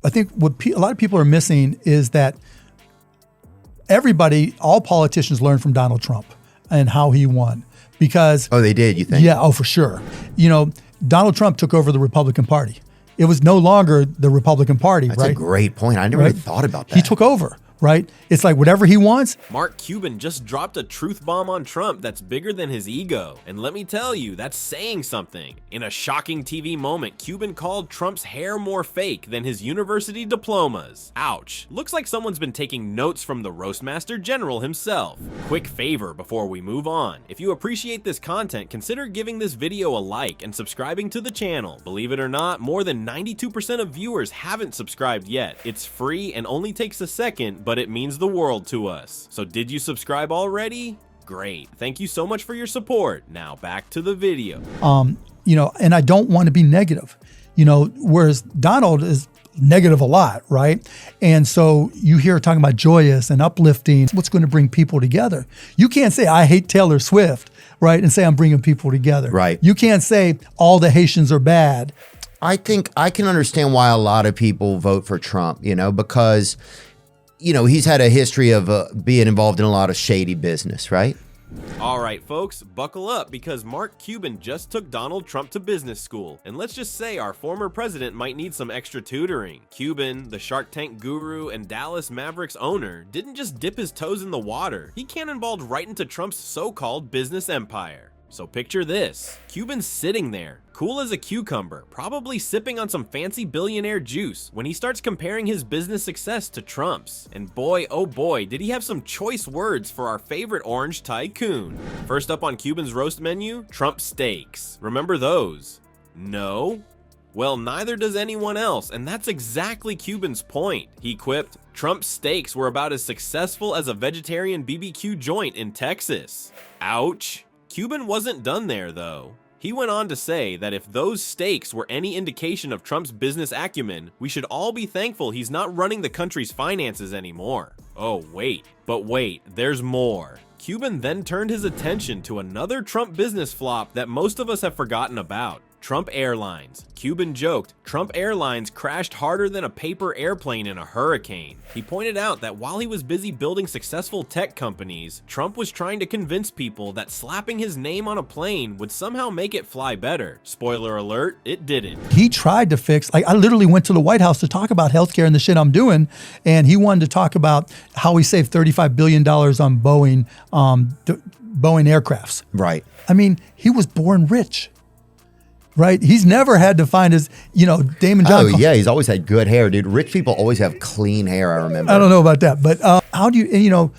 I think what a lot of people are missing is that all politicians learned from Donald Trump and how he won. Because they did, you think? Yeah, for sure. Donald Trump took over the Republican Party. It was no longer the Republican Party, That's right? That's a great point. I never really thought about that. He took over, right? It's like whatever he wants. Mark Cuban just dropped a truth bomb on Trump that's bigger than his ego. And let me tell you, that's saying something. In a shocking TV moment, Cuban called Trump's hair more fake than his university diplomas. Ouch. Looks like someone's been taking notes from the Roastmaster General himself. Quick favor before we move on. If you appreciate this content, consider giving this video a like and subscribing to the channel. Believe it or not, more than 92% of viewers haven't subscribed yet. It's free and only takes a second, but it means the world to us. So did you subscribe already? Great. Thank you so much for your support. Now back to the video. And I don't want to be negative, whereas Donald is negative a lot, right? And so you hear talking about joyous and uplifting, what's going to bring people together. You can't say, I hate Taylor Swift, right? And say, I'm bringing people together. Right. You can't say all the Haitians are bad. I think I can understand why a lot of people vote for Trump, because he's had a history of being involved in a lot of shady business, right? All right, folks, buckle up because Mark Cuban just took Donald Trump to business school. And let's just say our former president might need some extra tutoring. Cuban, the Shark Tank guru and Dallas Mavericks owner, didn't just dip his toes in the water. He cannonballed right into Trump's so-called business empire. So picture this. Cuban's sitting there, cool as a cucumber, probably sipping on some fancy billionaire juice when he starts comparing his business success to Trump's. And boy, oh boy, did he have some choice words for our favorite orange tycoon. First up on Cuban's roast menu, Trump steaks. Remember those? No? Well, neither does anyone else, and that's exactly Cuban's point. He quipped, Trump's steaks were about as successful as a vegetarian BBQ joint in Texas. Ouch. Cuban wasn't done there, though. He went on to say that if those steaks were any indication of Trump's business acumen, we should all be thankful he's not running the country's finances anymore. Oh, wait. But wait, there's more. Cuban then turned his attention to another Trump business flop that most of us have forgotten about. Trump Airlines. Cuban joked, Trump Airlines crashed harder than a paper airplane in a hurricane. He pointed out that while he was busy building successful tech companies, Trump was trying to convince people that slapping his name on a plane would somehow make it fly better. Spoiler alert, it didn't. He tried to fix, I literally went to the White House to talk about healthcare and the shit I'm doing, and he wanted to talk about how he saved $35 billion on Boeing aircrafts. Right. I mean, he was born rich. Right? He's never had to find his, Damon John. Oh, yeah. He's always had good hair, dude. Rich people always have clean hair, I remember. I don't know about that. But how do you,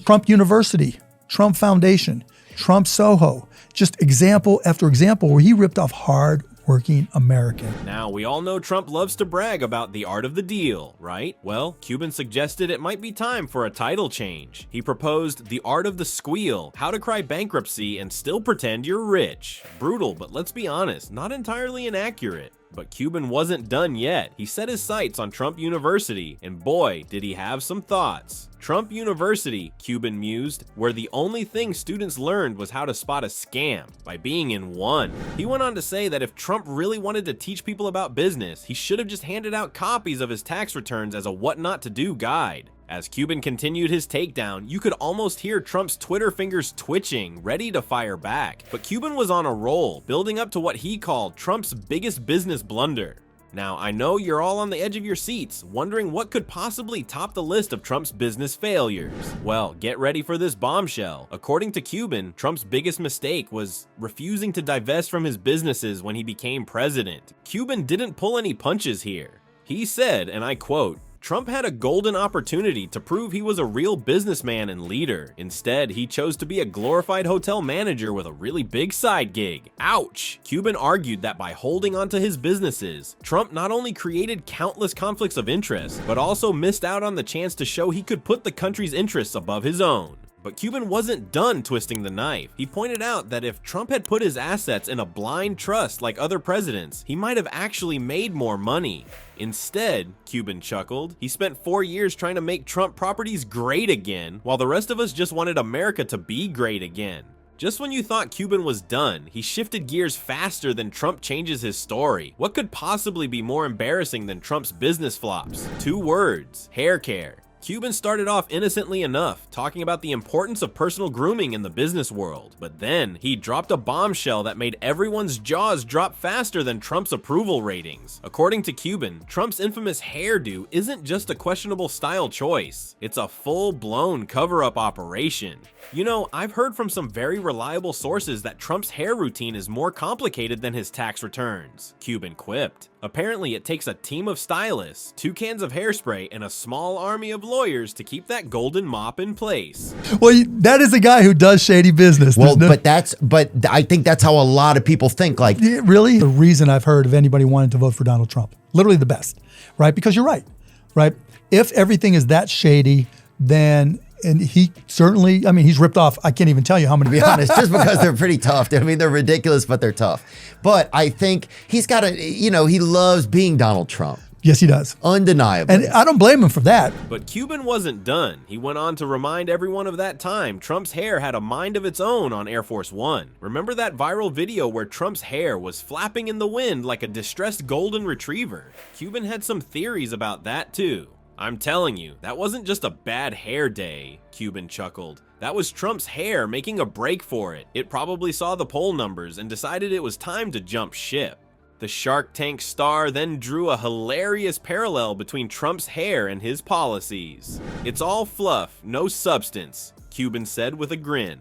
Trump University, Trump Foundation, Trump Soho, just example after example where he ripped off hard-working American. Now, we all know Trump loves to brag about the art of the deal, right? Well, Cuban suggested it might be time for a title change. He proposed the art of the squeal, how to cry bankruptcy and still pretend you're rich. Brutal, but let's be honest, not entirely inaccurate. But Cuban wasn't done yet. He set his sights on Trump University, and boy, did he have some thoughts. Trump University, Cuban mused, where the only thing students learned was how to spot a scam by being in one. He went on to say that if Trump really wanted to teach people about business, he should have just handed out copies of his tax returns as a what not to do guide. As Cuban continued his takedown, you could almost hear Trump's Twitter fingers twitching, ready to fire back. But Cuban was on a roll, building up to what he called Trump's biggest business blunder. Now, I know you're all on the edge of your seats, wondering what could possibly top the list of Trump's business failures. Well, get ready for this bombshell. According to Cuban, Trump's biggest mistake was refusing to divest from his businesses when he became president. Cuban didn't pull any punches here. He said, and I quote, Trump had a golden opportunity to prove he was a real businessman and leader. Instead, he chose to be a glorified hotel manager with a really big side gig. Ouch! Cuban argued that by holding onto his businesses, Trump not only created countless conflicts of interest, but also missed out on the chance to show he could put the country's interests above his own. But Cuban wasn't done twisting the knife. He pointed out that if Trump had put his assets in a blind trust like other presidents, he might have actually made more money. Instead, Cuban chuckled, he spent 4 years trying to make Trump properties great again, while the rest of us just wanted America to be great again. Just when you thought Cuban was done, he shifted gears faster than Trump changes his story. What could possibly be more embarrassing than Trump's business flops? 2 words: hair care. Cuban started off innocently enough, talking about the importance of personal grooming in the business world, but then he dropped a bombshell that made everyone's jaws drop faster than Trump's approval ratings. According to Cuban, Trump's infamous hairdo isn't just a questionable style choice, it's a full-blown cover-up operation. You know, I've heard from some very reliable sources that Trump's hair routine is more complicated than his tax returns, Cuban quipped. Apparently, it takes a team of stylists, 2 cans of hairspray, and a small army of lawyers to keep that golden mop in place. Well, that is a guy who does shady business. Well, but I think that's how a lot of people think. Like, Yeah, really? The reason I've heard of anybody wanting to vote for Donald Trump, literally the best, right? Because you're right? If everything is that shady, then, and he certainly, I mean, he's ripped off, I can't even tell you how many. to be honest, just because they're pretty tough. I mean, they're ridiculous, but they're tough. But I think he's got he loves being Donald Trump. Yes, he does. Undeniably. And I don't blame him for that. But Cuban wasn't done. He went on to remind everyone of that time Trump's hair had a mind of its own on Air Force One. Remember that viral video where Trump's hair was flapping in the wind like a distressed golden retriever? Cuban had some theories about that too. I'm telling you, that wasn't just a bad hair day, Cuban chuckled. That was Trump's hair making a break for it. It probably saw the poll numbers and decided it was time to jump ship. The Shark Tank star then drew a hilarious parallel between Trump's hair and his policies. It's all fluff, no substance, Cuban said with a grin.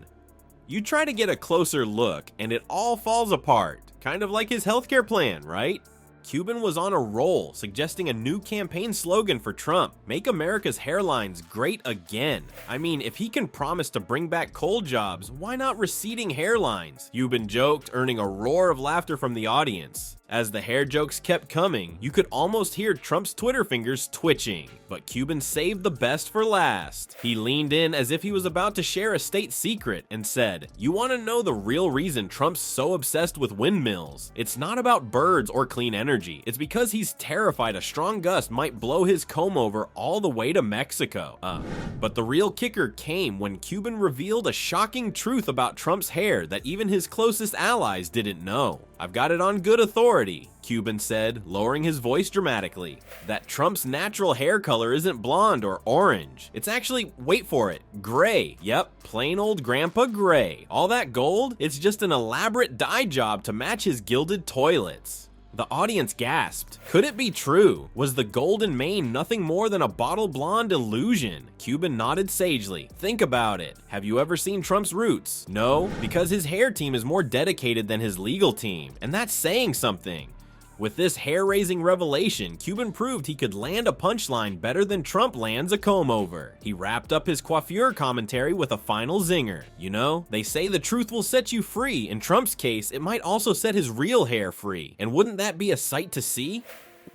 You try to get a closer look and it all falls apart, kind of like his healthcare plan, right? Cuban was on a roll, suggesting a new campaign slogan for Trump: "Make America's hairlines great again." I mean, if he can promise to bring back coal jobs, why not receding hairlines? Cuban joked, earning a roar of laughter from the audience. As the hair jokes kept coming, you could almost hear Trump's Twitter fingers twitching. But Cuban saved the best for last. He leaned in as if he was about to share a state secret and said, "You want to know the real reason Trump's so obsessed with windmills? It's not about birds or clean energy. It's because he's terrified a strong gust might blow his comb over all the way to Mexico." But the real kicker came when Cuban revealed a shocking truth about Trump's hair that even his closest allies didn't know. "I've got it on good authority," Cuban said, lowering his voice dramatically, "that Trump's natural hair color isn't blonde or orange. It's actually, wait for it, gray. Yep, plain old grandpa gray. All that gold? It's just an elaborate dye job to match his gilded toilets." The audience gasped. Could it be true? Was the golden mane nothing more than a bottle blonde illusion? Cuban nodded sagely. Think about it. Have you ever seen Trump's roots? No, because his hair team is more dedicated than his legal team, and that's saying something. With this hair-raising revelation, Cuban proved he could land a punchline better than Trump lands a comb-over. He wrapped up his coiffure commentary with a final zinger. You know, they say the truth will set you free. In Trump's case, it might also set his real hair free. And wouldn't that be a sight to see?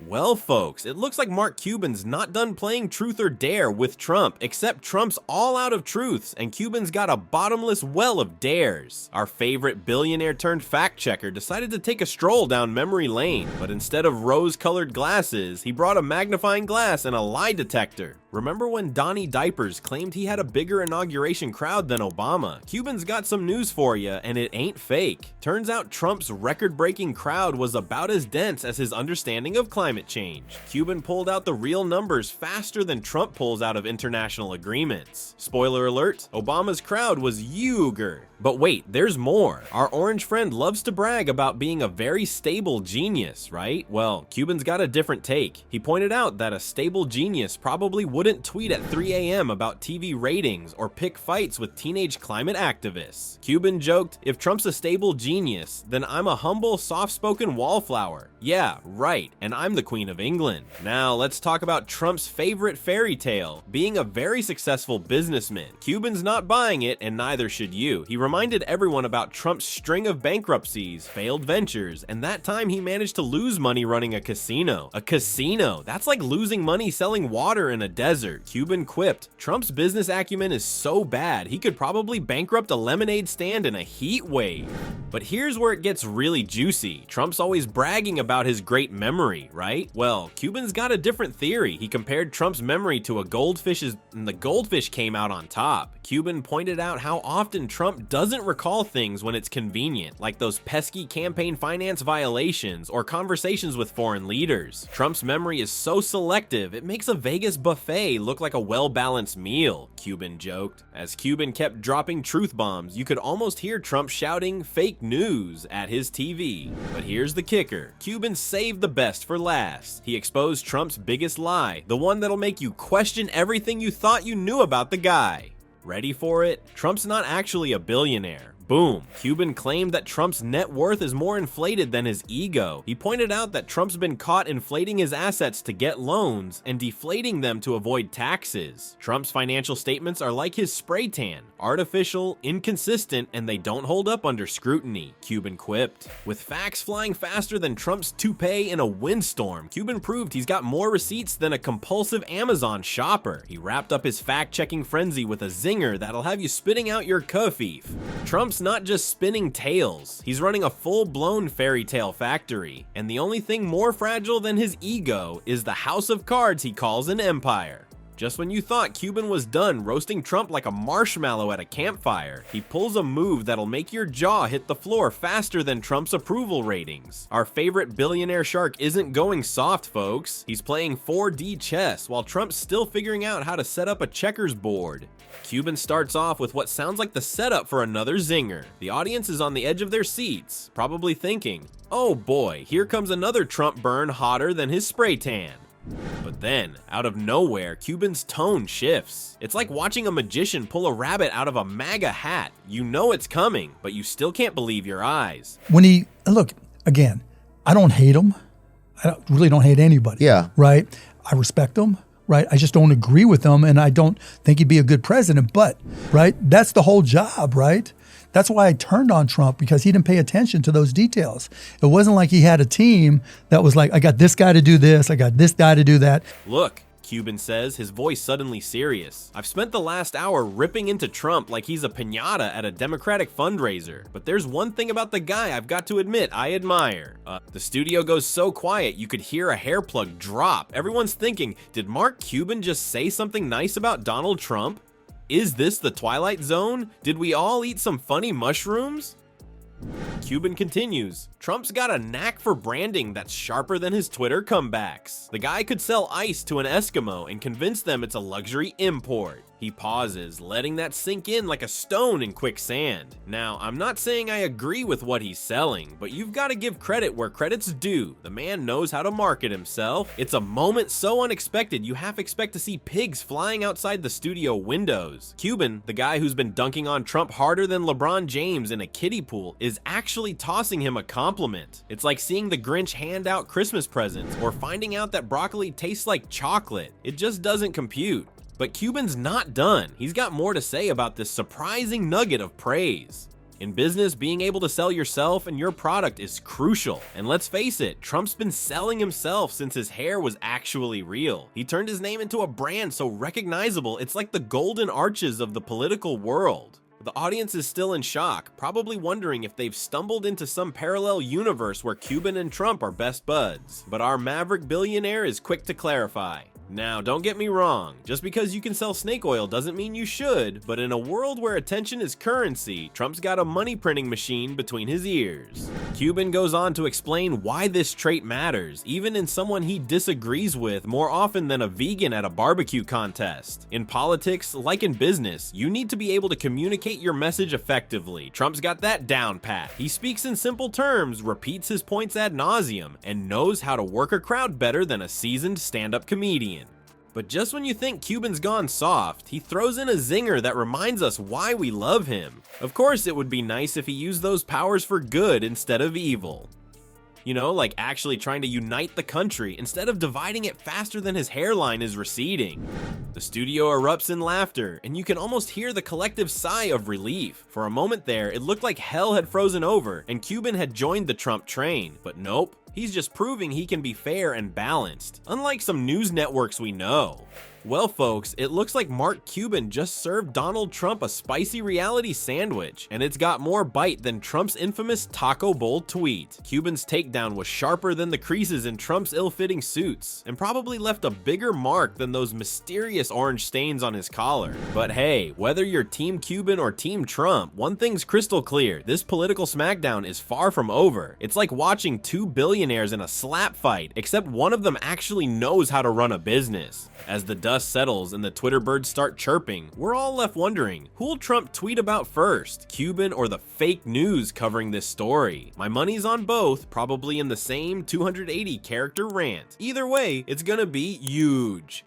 Well, folks, it looks like Mark Cuban's not done playing truth or dare with Trump, except Trump's all out of truths, and Cuban's got a bottomless well of dares. Our favorite billionaire turned fact checker decided to take a stroll down memory lane, but instead of rose-colored glasses, he brought a magnifying glass and a lie detector. Remember when Donnie Diapers claimed he had a bigger inauguration crowd than Obama? Cuban's got some news for you, and it ain't fake. Turns out Trump's record-breaking crowd was about as dense as his understanding of climate change. Cuban pulled out the real numbers faster than Trump pulls out of international agreements. Spoiler alert, Obama's crowd was huger. But wait, there's more. Our orange friend loves to brag about being a very stable genius, right? Well, Cuban's got a different take. He pointed out that a stable genius probably wouldn't tweet at 3 a.m. about TV ratings or pick fights with teenage climate activists. Cuban joked, "If Trump's a stable genius, then I'm a humble, soft-spoken wallflower. Yeah, right, and I'm the Queen of England." Now, let's talk about Trump's favorite fairy tale, being a very successful businessman. Cuban's not buying it, and neither should you. He reminded everyone about Trump's string of bankruptcies, failed ventures, and that time he managed to lose money running a casino. A casino? That's like losing money selling water in a desert. Cuban quipped, "Trump's business acumen is so bad, he could probably bankrupt a lemonade stand in a heat wave." But here's where it gets really juicy. Trump's always bragging about his great memory, right? Well, Cuban's got a different theory. He compared Trump's memory to a goldfish's, and the goldfish came out on top. Cuban pointed out how often Trump doesn't recall things when it's convenient, like those pesky campaign finance violations or conversations with foreign leaders. Trump's memory is so selective, it makes a Vegas buffet look like a well-balanced meal, Cuban joked. As Cuban kept dropping truth bombs, you could almost hear Trump shouting fake news at his TV. But here's the kicker. Cuban saved the best for last. He exposed Trump's biggest lie, the one that'll make you question everything you thought you knew about the guy. Ready for it? Trump's not actually a billionaire. Boom. Cuban claimed that Trump's net worth is more inflated than his ego. He pointed out that Trump's been caught inflating his assets to get loans and deflating them to avoid taxes. Trump's financial statements are like his spray tan, artificial, inconsistent, and they don't hold up under scrutiny, Cuban quipped. With facts flying faster than Trump's toupee in a windstorm, Cuban proved he's got more receipts than a compulsive Amazon shopper. He wrapped up his fact-checking frenzy with a zinger that'll have you spitting out your kafif. Trump's not just spinning tales, he's running a full-blown fairy tale factory, and the only thing more fragile than his ego is the house of cards he calls an empire. Just when you thought Cuban was done roasting Trump like a marshmallow at a campfire, he pulls a move that'll make your jaw hit the floor faster than Trump's approval ratings. Our favorite billionaire shark isn't going soft, folks. He's playing 4D chess while Trump's still figuring out how to set up a checkers board. Cuban starts off with what sounds like the setup for another zinger. The audience is on the edge of their seats, probably thinking, oh boy, here comes another Trump burn hotter than his spray tan. But then, out of nowhere, Cuban's tone shifts. It's like watching a magician pull a rabbit out of a MAGA hat. You know it's coming, but you still can't believe your eyes. Look, again, I don't hate him. Really don't hate anybody. Yeah. Right? I respect him. Right? I just don't agree with him, and I don't think he'd be a good president. But, right? That's the whole job, right? That's why I turned on Trump, because he didn't pay attention to those details. It wasn't like he had a team that was like, I got this guy to do this, I got this guy to do that. Look, Cuban says, his voice suddenly serious. I've spent the last hour ripping into Trump like he's a piñata at a Democratic fundraiser. But there's one thing about the guy I've got to admit I admire. The studio goes so quiet you could hear a hair plug drop. Everyone's thinking, did Mark Cuban just say something nice about Donald Trump? Is this the Twilight Zone? Did we all eat some funny mushrooms? Cuban continues, Trump's got a knack for branding that's sharper than his Twitter comebacks. The guy could sell ice to an Eskimo and convince them it's a luxury import. He pauses, letting that sink in like a stone in quicksand. Now, I'm not saying I agree with what he's selling, but you've got to give credit where credit's due. The man knows how to market himself. It's a moment so unexpected you half expect to see pigs flying outside the studio windows. Cuban, the guy who's been dunking on Trump harder than LeBron James in a kiddie pool, is actually tossing him a compliment. It's like seeing the Grinch hand out Christmas presents or finding out that broccoli tastes like chocolate. It just doesn't compute. But Cuban's not done. He's got more to say about this surprising nugget of praise. In business, being able to sell yourself and your product is crucial. And let's face it, Trump's been selling himself since his hair was actually real. He turned his name into a brand so recognizable, it's like the golden arches of the political world. The audience is still in shock, probably wondering if they've stumbled into some parallel universe where Cuban and Trump are best buds. But our maverick billionaire is quick to clarify. Now, don't get me wrong, just because you can sell snake oil doesn't mean you should, but in a world where attention is currency, Trump's got a money printing machine between his ears. Cuban goes on to explain why this trait matters, even in someone he disagrees with more often than a vegan at a barbecue contest. In politics, like in business, you need to be able to communicate your message effectively. Trump's got that down pat. He speaks in simple terms, repeats his points ad nauseum, and knows how to work a crowd better than a seasoned stand-up comedian. But just when you think Cuban's gone soft, he throws in a zinger that reminds us why we love him. Of course, it would be nice if he used those powers for good instead of evil. You know, like actually trying to unite the country instead of dividing it faster than his hairline is receding. The studio erupts in laughter, and you can almost hear the collective sigh of relief. For a moment there, it looked like hell had frozen over and Cuban had joined the Trump train. But nope, he's just proving he can be fair and balanced, unlike some news networks we know. Well, folks, it looks like Mark Cuban just served Donald Trump a spicy reality sandwich, and it's got more bite than Trump's infamous taco bowl tweet. Cuban's takedown was sharper than the creases in Trump's ill-fitting suits, and probably left a bigger mark than those mysterious orange stains on his collar. But hey, whether you're Team Cuban or Team Trump, one thing's crystal clear: this political smackdown is far from over. It's like watching two billionaires in a slap fight, except one of them actually knows how to run a business. As the dust settles and the Twitter birds start chirping, we're all left wondering, who'll Trump tweet about first, Cuban or the fake news covering this story? My money's on both, probably in the same 280 character rant. Either way, it's gonna be huge.